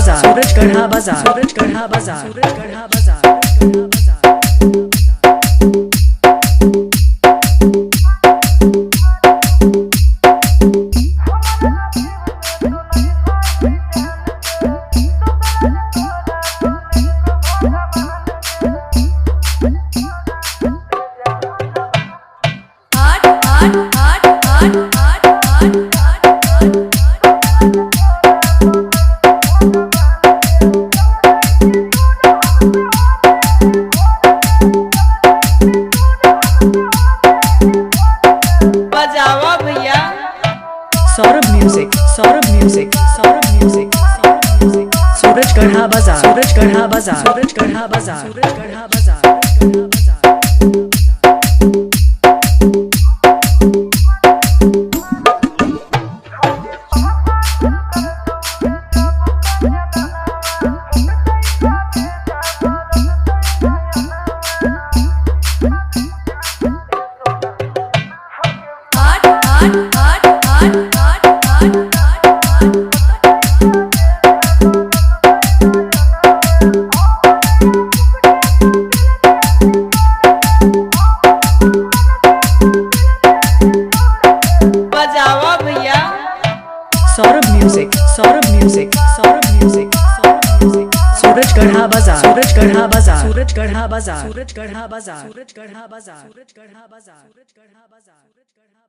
बाजार, सूरज गढ़ा बाजार, सूरज गढ़ा बाजार, सूरज गढ़ा बाजार। बजावा भैया। Saurabh music, Saurabh music, Saurabh music, Saurabh music. Suraj गढ़ा बाजार, सूरज गढ़ा बाजार, सूरज गढ़ा बाजार, सूरज गढ़ा बाजार। बजावा भैया। Saurabh music, Saurabh music, Saurabh music, Saurabh music. Suraj गढ़ा बाजार, सूरज गढ़ा बाजार, सूरज गढ़ा बाजार, सूरज गढ़ा बाजार, सूरज गढ़ा बाजार, सूरज गढ़ा बाजार, सूरज गढ़ा बाजार।